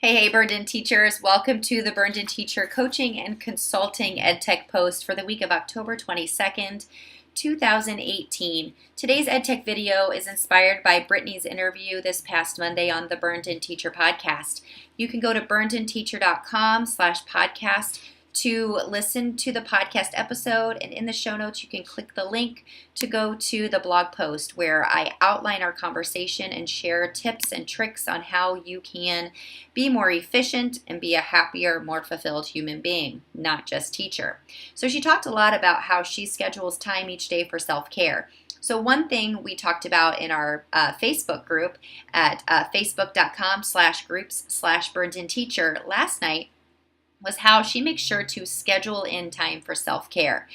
Hey, Burned-In teachers. Welcome to the Burned-In Teacher Coaching and Consulting EdTech post for the week of October 22nd, 2018. Today's EdTech video is inspired by Brittany's interview this past Monday on the Burned-In Teacher podcast. You can go to burnedinteacher.com/podcast to listen to the podcast episode, and in the show notes you can click the link to go to the blog post where I outline our conversation and share tips and tricks on how you can be more efficient and be a happier, more fulfilled human being, not just teacher. So she talked a lot about how she schedules time each day for self-care. So one thing we talked about in our Facebook group at facebook.com/groups/burnedinteacher last night was how she makes sure to schedule in time for self-care.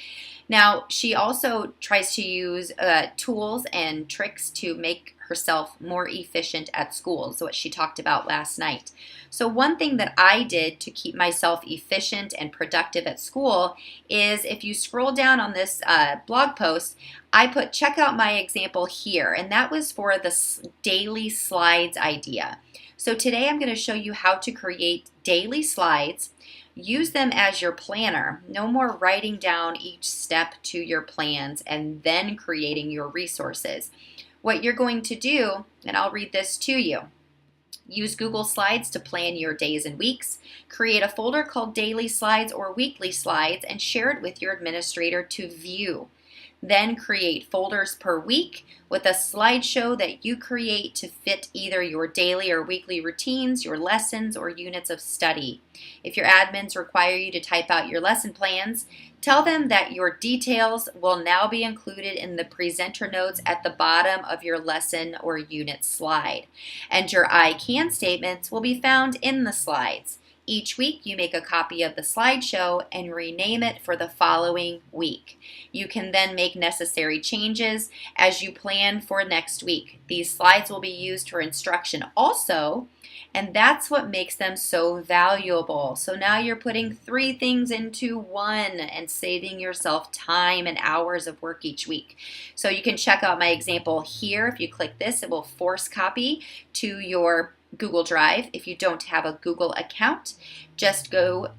Now, she also tries to use tools and tricks to make herself more efficient at school. So what she talked about last night. So one thing that I did to keep myself efficient and productive at school is, if you scroll down on this blog post, I put check out my example here, and that was for the daily slides idea. So today I'm going to show you how to create daily slides. Use them as your planner. No more writing down each step to your plans and then creating your resources. What you're going to do, and I'll read this to you. Use Google Slides to plan your days and weeks. Create a folder called Daily Slides or Weekly Slides and share it with your administrator to view. Then create folders per week with a slideshow that you create to fit either your daily or weekly routines, your lessons, or units of study. If your admins require you to type out your lesson plans, tell them that your details will now be included in the presenter notes at the bottom of your lesson or unit slide. And your I can statements will be found in the slides. Each week, you make a copy of the slideshow and rename it for the following week. You can then make necessary changes as you plan for next week. These slides will be used for instruction also, and that's what makes them so valuable. So now you're putting 3 things into one and saving yourself time and hours of work each week. So you can check out my example here. If you click this, it will force copy to your Google Drive. If you don't have a Google account, just go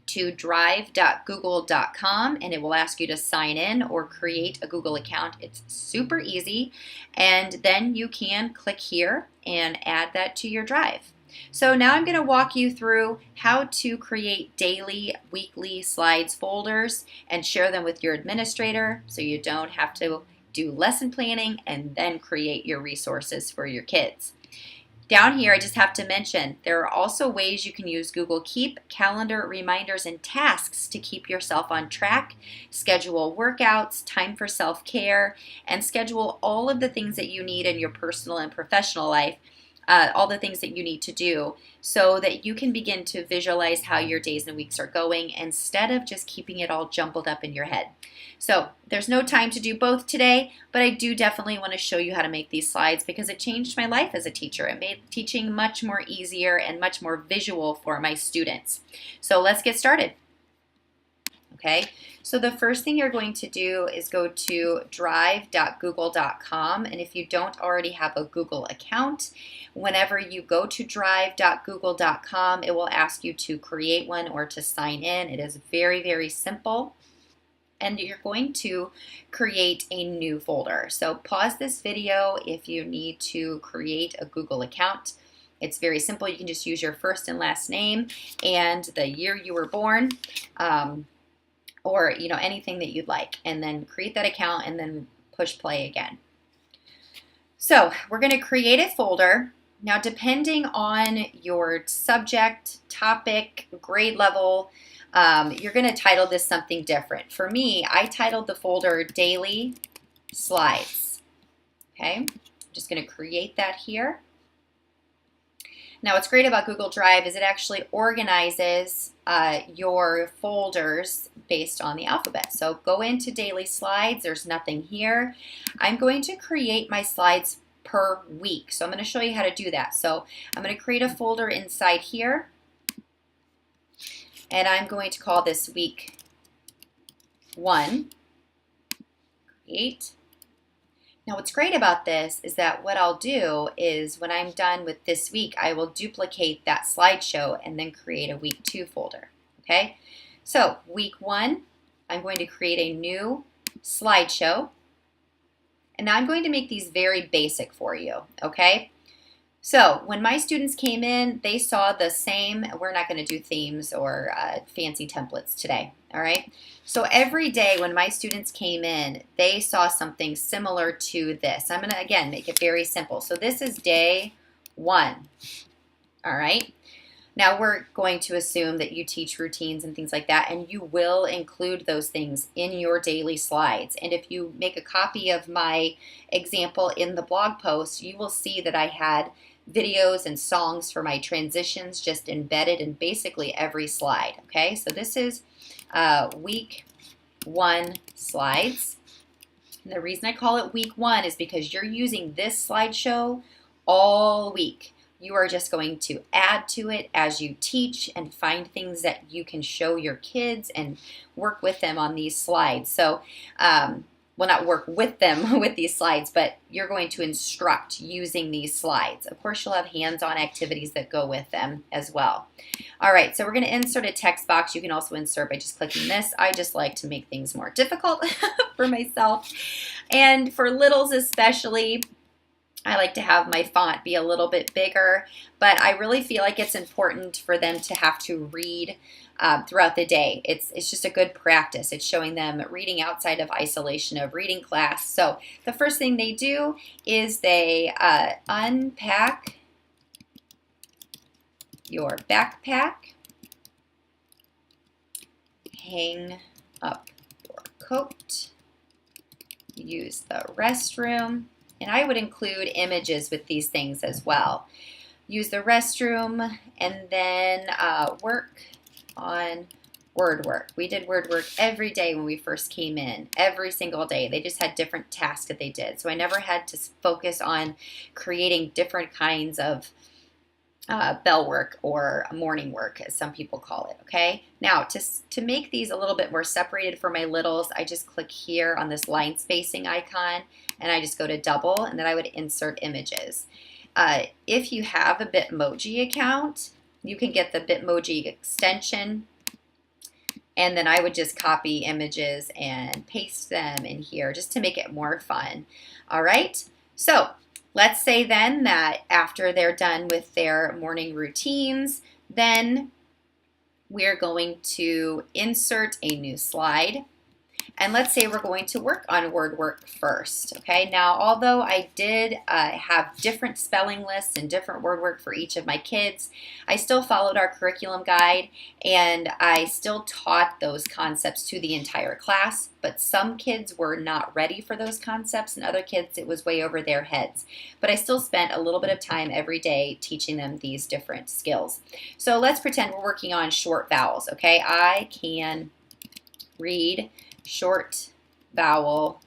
to drive.google.com and it will ask you to sign in or create a Google account. It's super easy, and then you can click here and add that to your Drive. So now I'm going to walk you through how to create daily, weekly slides folders and share them with your administrator so you don't have to do lesson planning and then create your resources for your kids. Down here, I just have to mention, there are also ways you can use Google Keep, calendar, reminders, and tasks to keep yourself on track, schedule workouts, time for self-care, and schedule all of the things that you need in your personal and professional life, all the things that you need to do so that you can begin to visualize how your days and weeks are going instead of just keeping it all jumbled up in your head. So there's no time to do both today, but I do definitely want to show you how to make these slides because it changed my life as a teacher. It made teaching much more easier and much more visual for my students. So let's get started. Okay, so the first thing you're going to do is go to drive.google.com, and if you don't already have a Google account, whenever you go to drive.google.com, it will ask you to create one or to sign in. It is very, very simple. And you're going to create a new folder. So pause this video if you need to create a Google account. It's very simple. You can just use your first and last name and the year you were born, or anything that you'd like, and then create that account and then push play again. So we're going to create a folder. Now, depending on your subject, topic, grade level, you're going to title this something different. For me, I titled the folder Daily Slides. Okay, I'm just going to create that here. Now, what's great about Google Drive is it actually organizes your folders based on the alphabet. So go into Daily Slides. There's nothing here. I'm going to create my slides per week. So I'm going to show you how to do that. So I'm going to create a folder inside here, and I'm going to call this week 1. Create. Now, what's great about this is that what I'll do is when I'm done with this week, I will duplicate that slideshow and then create a week 2 folder, okay? So week 1, I'm going to create a new slideshow, and now I'm going to make these very basic for you, okay? So when my students came in, they saw the same. We're not going to do themes or fancy templates today, all right? So every day when my students came in, they saw something similar to this. I'm going to, again, make it very simple. So this is day 1, all right? Now we're going to assume that you teach routines and things like that, and you will include those things in your daily slides. And if you make a copy of my example in the blog post, you will see that I had videos and songs for my transitions just embedded in basically every slide, okay? So this is week 1 slides. And the reason I call it week 1 is because you're using this slideshow all week. You are just going to add to it as you teach and find things that you can show your kids and work with them on these slides. So, well, not work with them with these slides, but you're going to instruct using these slides. Of course, you'll have hands-on activities that go with them as well. All right, so we're going to insert a text box. You can also insert by just clicking this. I just like to make things more difficult for myself. And for littles especially, I like to have my font be a little bit bigger, but I really feel like it's important for them to have to read throughout the day. It's just a good practice. It's showing them reading outside of isolation of reading class. So the first thing they do is they unpack your backpack, hang up your coat, use the restroom, and I would include images with these things as well. Use the restroom, and then work on word work. We did word work every day when we first came in, every single day. They just had different tasks that they did. So I never had to focus on creating different kinds of bell work or morning work, as some people call it, okay? Now, to make these a little bit more separated for my littles, I just click here on this line spacing icon, and I just go to double, and then I would insert images. If you have a Bitmoji account, you can get the Bitmoji extension, and then I would just copy images and paste them in here just to make it more fun. All right, so let's say then that after they're done with their morning routines, then we're going to insert a new slide. And let's say we're going to work on word work first, okay? Now, although I did have different spelling lists and different word work for each of my kids, I still followed our curriculum guide, and I still taught those concepts to the entire class, but some kids were not ready for those concepts, and other kids, it was way over their heads. But I still spent a little bit of time every day teaching them these different skills. So let's pretend we're working on short vowels, okay? I can read short vowel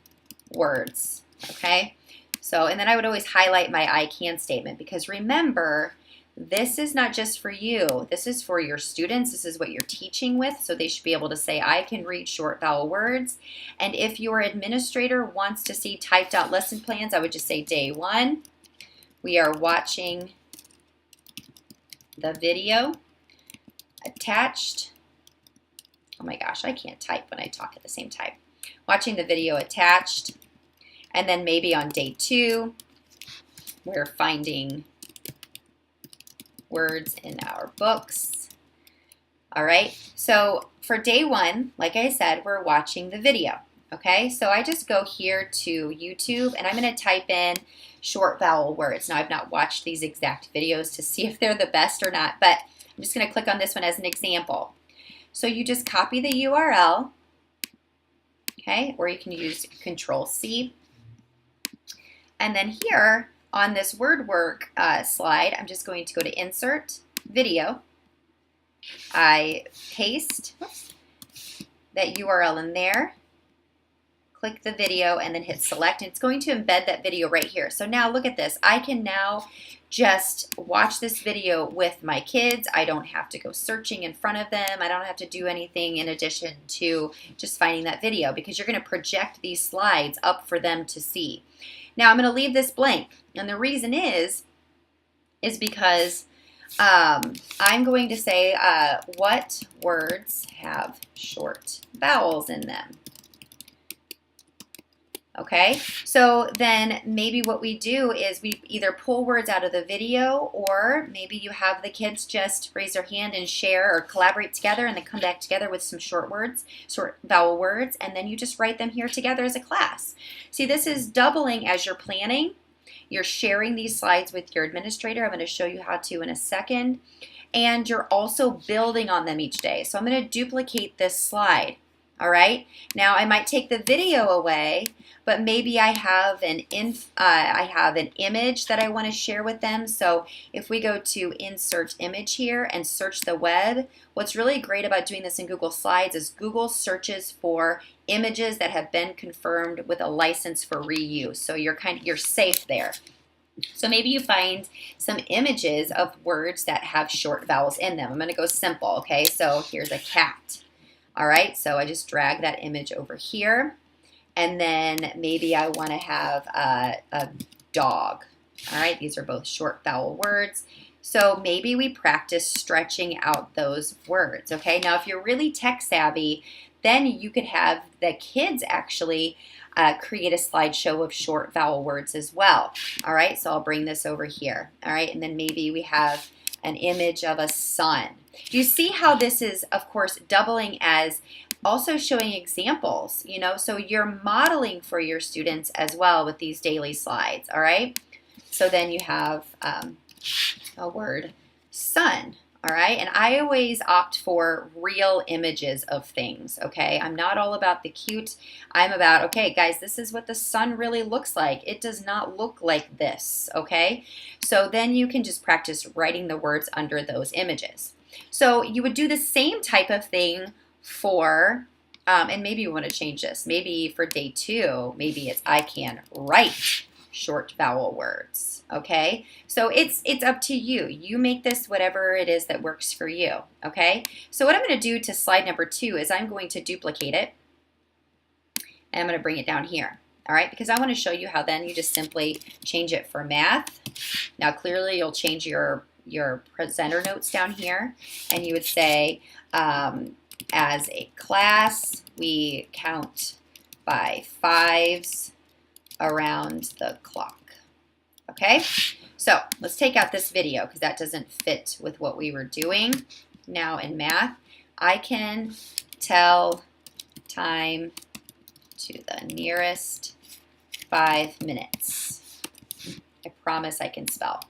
words, okay? So, and then I would always highlight my I can statement, because remember, this is not just for you. This is for your students. This is what you're teaching with, so they should be able to say, I can read short vowel words. And if your administrator wants to see typed out lesson plans, I would just say day 1, we are watching the video attached. Oh my gosh, I can't type when I talk at the same time. Watching the video attached. And then maybe on day 2, we're finding words in our books. All right, so for day 1, like I said, we're watching the video. Okay, so I just go here to YouTube, and I'm going to type in short vowel words. Now, I've not watched these exact videos to see if they're the best or not, but I'm just going to click on this one as an example. So you just copy the URL, okay, or you can use Control-C. And then here on this word work slide, I'm just going to go to Insert, Video. I paste that URL in there, click the video, and then hit Select. And it's going to embed that video right here. So now look at this. I can now just watch this video with my kids. I don't have to go searching in front of them. I don't have to do anything in addition to just finding that video, because you're going to project these slides up for them to see. Now I'm going to leave this blank, and the reason is because I'm going to say what words have short vowels in them. Okay, so then maybe what we do is we either pull words out of the video, or maybe you have the kids just raise their hand and share or collaborate together and then come back together with some short vowel words, and then you just write them here together as a class. See, this is doubling as you're planning. You're sharing these slides with your administrator. I'm going to show you how to in a second. And you're also building on them each day. So I'm going to duplicate this slide. All right. Now I might take the video away, but maybe I have an image that I want to share with them. So if we go to Insert Image here and search the web, what's really great about doing this in Google Slides is Google searches for images that have been confirmed with a license for reuse. So you're safe there. So maybe you find some images of words that have short vowels in them. I'm going to go simple. Okay. So here's a cat. All right, so I just drag that image over here, and then maybe I want to have a dog. All right, these are both short vowel words. So maybe we practice stretching out those words, okay? Now, if you're really tech savvy, then you could have the kids actually create a slideshow of short vowel words as well. All right, so I'll bring this over here. All right, and then maybe we have an image of a sun. You see how this is, of course, doubling as also showing examples, you know, so you're modeling for your students as well with these daily slides, all right? So then you have a word, sun, all right? And I always opt for real images of things, okay? I'm not all about the cute. I'm about, okay, guys, this is what the sun really looks like. It does not look like this, okay? So then you can just practice writing the words under those images. So you would do the same type of thing for, and maybe you want to change this. Maybe for day 2, maybe it's I can write short vowel words, okay? So it's up to you. You make this whatever it is that works for you, okay? So what I'm going to do to slide number 2 is I'm going to duplicate it, and I'm going to bring it down here, all right? Because I want to show you how then you just simply change it for math. Now clearly you'll change your presenter notes down here, and you would say, as a class, we count by 5s around the clock. Okay, so let's take out this video because that doesn't fit with what we were doing. Now in math, I can tell time to the nearest 5 minutes. I promise I can spell.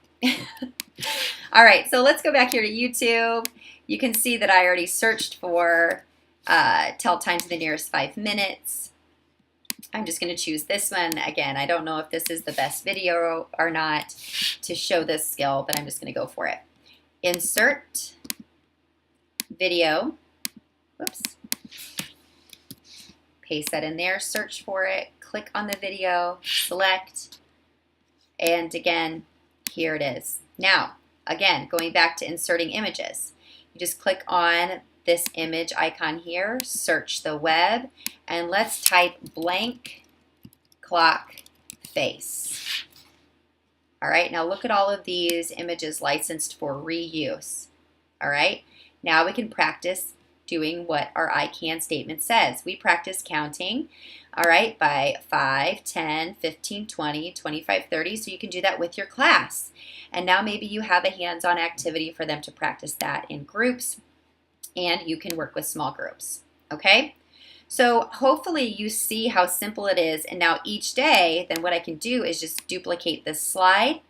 All right, so let's go back here to YouTube. You can see that I already searched for tell time to the nearest 5 minutes. I'm just going to choose this one. Again, I don't know if this is the best video or not to show this skill, but I'm just going to go for it. Insert video. Whoops. Paste that in there, search for it, click on the video, select, and again, here it is. Now, again, going back to inserting images, you just click on this image icon here, search the web, and let's type blank clock face. All right, now look at all of these images licensed for reuse. All right, now we can practice doing what our I can statement says. We practice counting, all right, by 5, 10, 15, 20, 25, 30, so you can do that with your class. And now maybe you have a hands-on activity for them to practice that in groups, and you can work with small groups, okay? So hopefully you see how simple it is, and now each day, then what I can do is just duplicate this slide,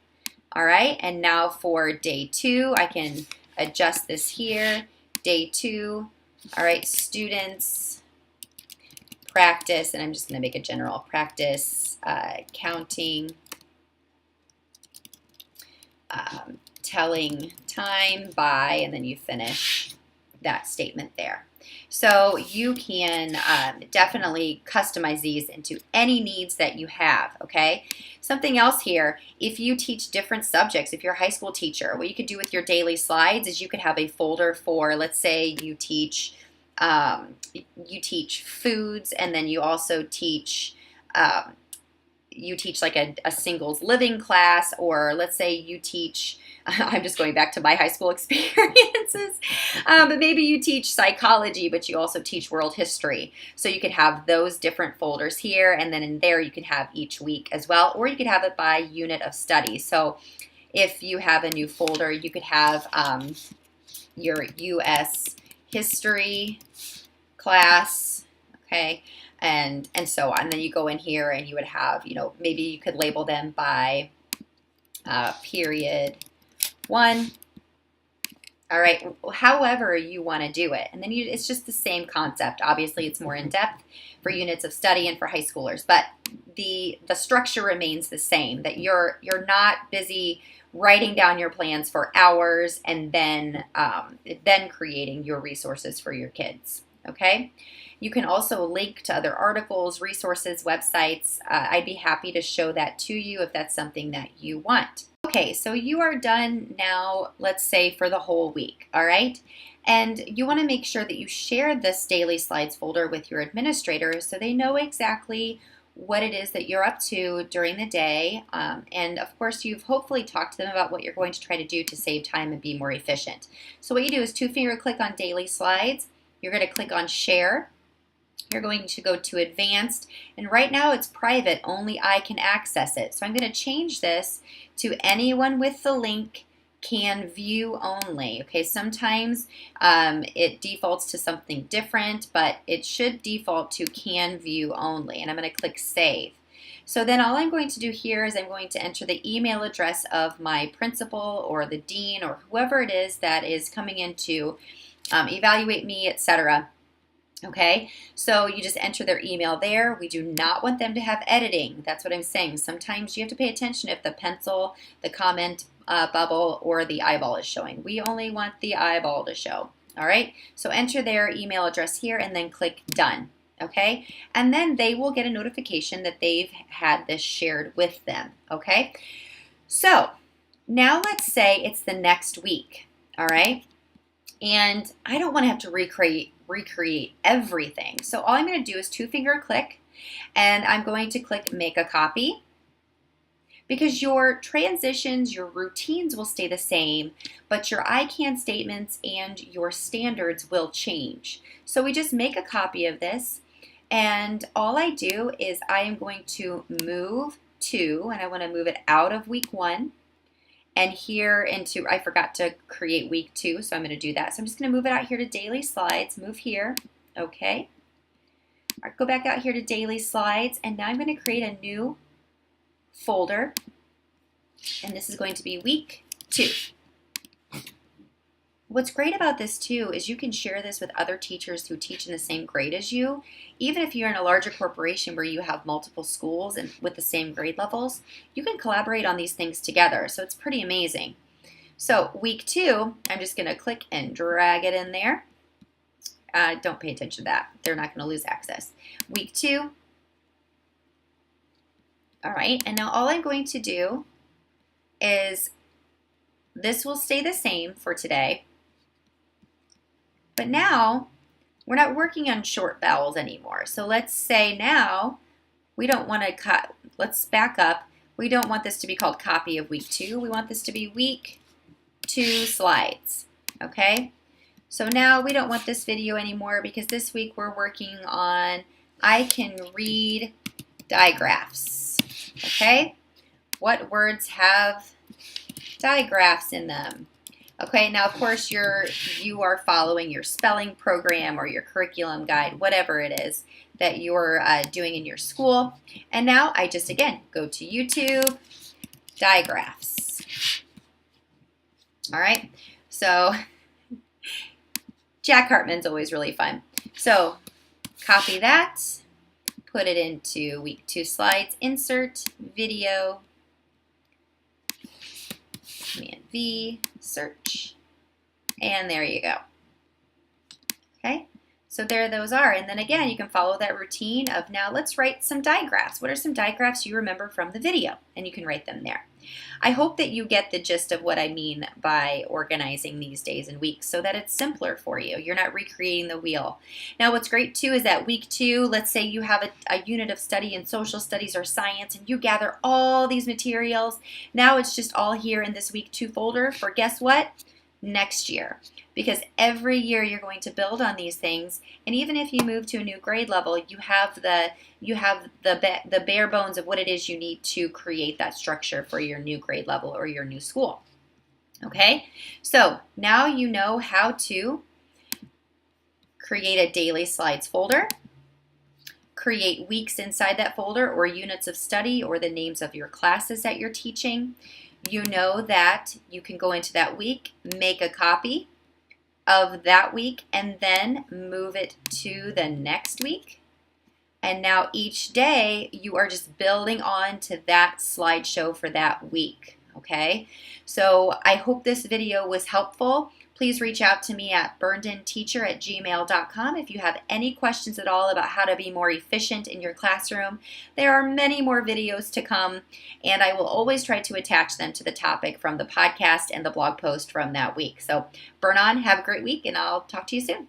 all right? And now for day 2, I can adjust this here. Day 2, all right, students practice, and I'm just gonna make a general practice, counting, telling time by, and then you finish that statement there. So you can definitely customize these into any needs that you have, okay? Something else here, if you teach different subjects, if you're a high school teacher, what you could do with your daily slides is you could have a folder for, let's say you teach foods, and then you also teach you teach like a singles living class, or let's say you teach, I'm just going back to my high school experiences, but maybe you teach psychology, but you also teach world history. So you could have those different folders here, and then in there you can have each week as well, or you could have it by unit of study. So if you have a new folder, you could have your U.S. history class, okay, and so on. And then you go in here and you would have, maybe you could label them by period 1. All right, however you want to do it. And then it's just the same concept. Obviously, it's more in depth for units of study and for high schoolers, but the structure remains the same, that you're not busy writing down your plans for hours and then creating your resources for your kids, okay? You can also link to other articles, resources, websites. I'd be happy to show that to you if that's something that you want. Okay, so you are done now, let's say for the whole week, all right? And you want to make sure that you share this daily slides folder with your administrator so they know exactly what it is that you're up to during the day. And of course, you've hopefully talked to them about what you're going to try to do to save time and be more efficient. So what you do is 2-finger click on daily slides. You're going to click on share. You're going to go to advanced, and right now it's private, only I can access it. So I'm going to change this to anyone with the link can view only. Okay, sometimes it defaults to something different, but it should default to can view only, and I'm going to click save. So then all I'm going to do here is I'm going to enter the email address of my principal or the dean or whoever it is that is coming in to evaluate me, etc. Okay, so you just enter their email there. We do not want them to have editing. That's what I'm saying. Sometimes you have to pay attention if the pencil, the comment bubble, or the eyeball is showing. We only want the eyeball to show. All right, so enter their email address here and then click done. Okay, and then they will get a notification that they've had this shared with them. Okay, so now let's say it's the next week. All right, and I don't want to have to recreate everything. So all I'm going to do is 2-finger click, and I'm going to click make a copy, because your transitions, your routines will stay the same, but your I can statements and your standards will change. So we just make a copy of this, and all I do is I am going to move to, and I want to move it out of week 1 and here into, I forgot to create week 2, so I'm going to do that. So I'm just going to move it out here to daily slides, move here, okay. All right, go back out here to daily slides, and now I'm going to create a new folder, and this is going to be week 2. What's great about this too is you can share this with other teachers who teach in the same grade as you. Even if you're in a larger corporation where you have multiple schools and with the same grade levels, you can collaborate on these things together. So it's pretty amazing. So week 2, I'm just going to click and drag it in there. Don't pay attention to that. They're not going to lose access. Week 2. All right, and now all I'm going to do is this will stay the same for today. But now, we're not working on short vowels anymore. So let's say now, we don't want to cut, let's back up. We don't want this to be called copy of week 2. We want this to be week 2 slides, okay? So now we don't want this video anymore because this week we're working on I can read digraphs, okay? What words have digraphs in them? Okay, now of course you are following your spelling program or your curriculum guide, whatever it is that you're doing in your school. And now I just, again, go to YouTube, digraphs. All right, so Jack Hartman's always really fun. So copy that, put it into week 2 slides, insert, video, Command V, search, and there you go. Okay, so there those are. And then again, you can follow that routine of now let's write some digraphs. What are some digraphs you remember from the video? And you can write them there. I hope that you get the gist of what I mean by organizing these days and weeks so that it's simpler for you. You're not recreating the wheel. Now, what's great too is that week 2, let's say you have a unit of study in social studies or science and you gather all these materials. Now it's just all here in this week 2 folder for guess what? Next year, because every year you're going to build on these things, and even if you move to a new grade level, you have the bare bones of what it is you need to create that structure for your new grade level or your new school. Okay, so now you know how to create a daily slides folder, create weeks inside that folder or units of study or the names of your classes that you're teaching. You know that you can go into that week, make a copy of that week, and then move it to the next week. And now each day you are just building on to that slideshow for that week. Okay, so I hope this video was helpful. Please reach out to me at burnedinteacher@gmail.com if you have any questions at all about how to be more efficient in your classroom. There are many more videos to come, and I will always try to attach them to the topic from the podcast and the blog post from that week. So burn on, have a great week, and I'll talk to you soon.